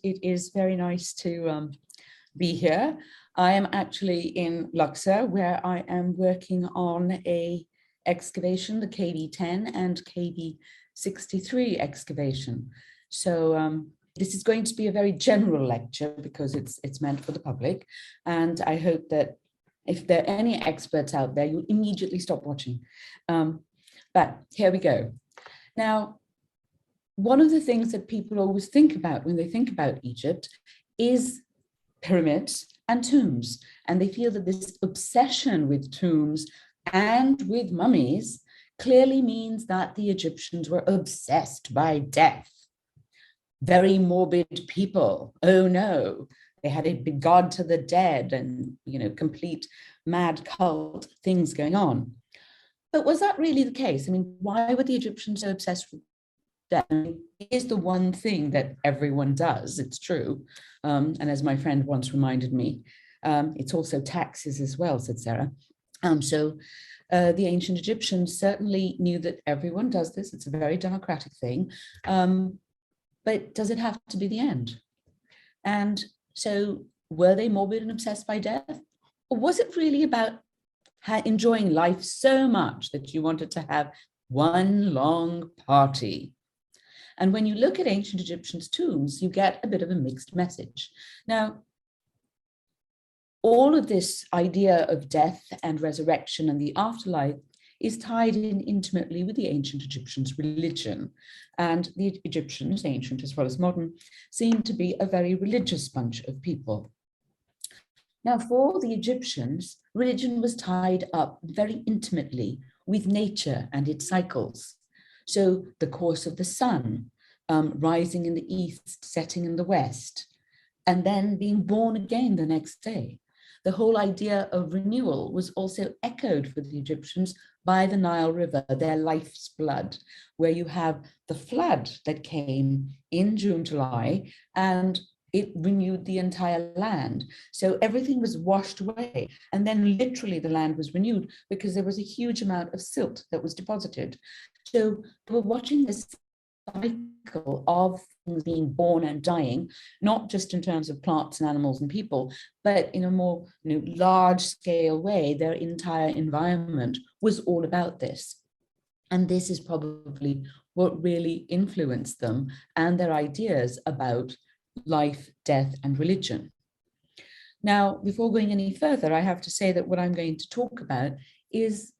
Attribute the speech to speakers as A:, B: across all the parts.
A: it is very nice to be here. I am actually in Luxor, where I am working on a excavation, the KB10 and KB63 excavation. So this is going to be a very general lecture because it's meant for the public. And I hope that if there are any experts out there, you immediately stop watching. But here we go. Now, one of the things that people always think about when they think about Egypt is pyramids and tombs. And they feel that this obsession with tombs and with mummies clearly means that the Egyptians were obsessed by death. Very morbid people. Oh no, they had a big god to the dead and, complete mad cult things going on. But was that really the case? I mean, why were the Egyptians so obsessed with death? It is the one thing that everyone does, it's true. And as my friend once reminded me, it's also taxes as well, said Sarah. So the ancient Egyptians certainly knew that everyone does this. It's a very democratic thing. But does it have to be the end? And so were they morbid and obsessed by death? Or was it really about enjoying life so much that you wanted to have one long party? And when you look at ancient Egyptians' tombs, you get a bit of a mixed message. Now, all of this idea of death and resurrection and the afterlife is tied in intimately with the ancient Egyptians' religion. And the Egyptians, ancient as well as modern, seem to be a very religious bunch of people. Now, for the Egyptians, religion was tied up very intimately with nature and its cycles. So the course of the sun, rising in the east, setting in the west, and then being born again the next day. The whole idea of renewal was also echoed for the Egyptians by the Nile River, their life's blood, where you have the flood that came in June, July, and it renewed the entire land. So everything was washed away. And then literally the land was renewed because there was a huge amount of silt that was deposited. So we're watching this cycle of things being born and dying, not just in terms of plants and animals and people, but in a more large scale way. Their entire environment was all about this. And this is probably what really influenced them and their ideas about life, death, and religion. Now, before going any further, I have to say that what I'm going to talk about is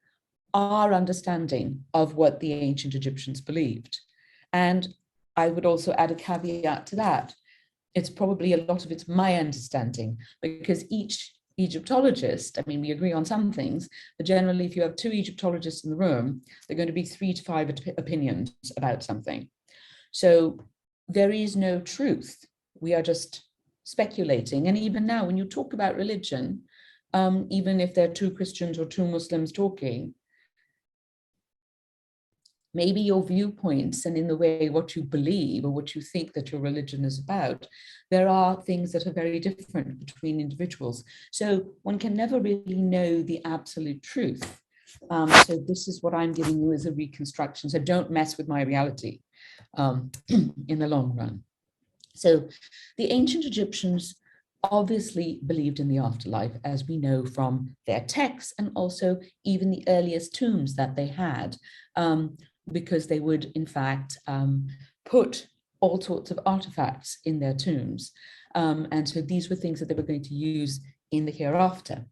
A: our understanding of what the ancient Egyptians believed. And I would also add a caveat to that. It's probably a lot of it's my understanding, because each Egyptologist, I mean, we agree on some things, but generally, if you have two Egyptologists in the room, there are going to be 3 to 5 opinions about something. So there is no truth. We are just speculating. And even now, when you talk about religion, even if there are 2 Christians or 2 Muslims talking, maybe your viewpoints and in the way what you believe or what you think that your religion is about, there are things that are very different between individuals. So one can never really know the absolute truth. So this is what I'm giving you as a reconstruction. So don't mess with my reality in the long run. So the ancient Egyptians obviously believed in the afterlife, as we know from their texts and also even the earliest tombs that they had, because they would, in fact, put all sorts of artifacts in their tombs. And so these were things that they were going to use in the hereafter.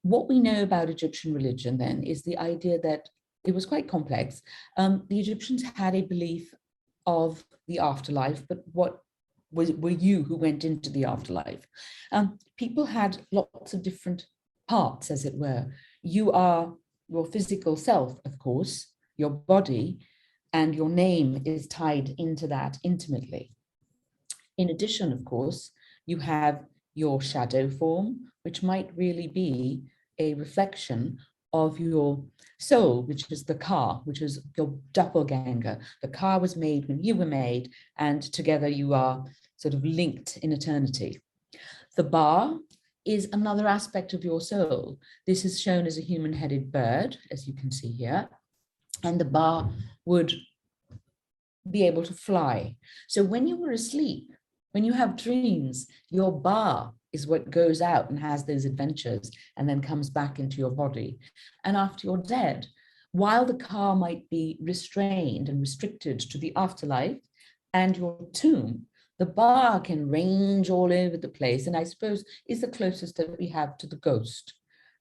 A: What we know about Egyptian religion then is the idea that it was quite complex. The Egyptians had a belief of the afterlife, but what were you who went into the afterlife? People had lots of different parts, as it were. You are your physical self, of course, your body, and your name is tied into that intimately. In addition, of course, you have your shadow form, which might really be a reflection of your soul, which is the Ka, which is your doppelganger. The Ka was made when you were made, and together you are sort of linked in eternity. The Ba is another aspect of your soul. This is shown as a human-headed bird, as you can see here, and the Ba would be able to fly. So when you were asleep, When you have dreams, your ba is what goes out and has those adventures and then comes back into your body. And after you're dead, while the ka might be restrained and restricted to the afterlife and your tomb, the ba can range all over the place. And I suppose is the closest that we have to the ghost.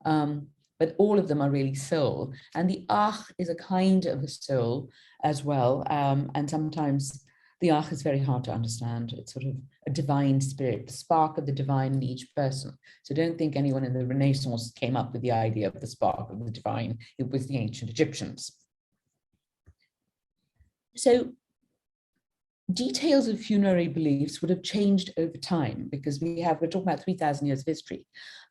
A: But all of them are really soul. And the ach is a kind of a soul as well. And sometimes the ach is very hard to understand. It's sort of a divine spirit, the spark of the divine in each person. So don't think anyone in the Renaissance came up with the idea of the spark of the divine. It was the ancient Egyptians. So details of funerary beliefs would have changed over time because we're talking about 3,000 years of history.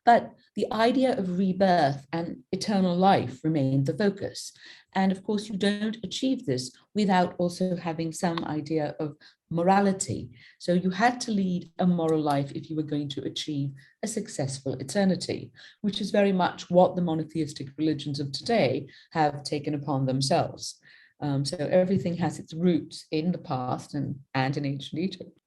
A: But the idea of rebirth and eternal life remained the focus. And of course, you don't achieve this without also having some idea of morality. So you had to lead a moral life if you were going to achieve a successful eternity, which is very much what the monotheistic religions of today have taken upon themselves. So everything has its roots in the past and in ancient Egypt.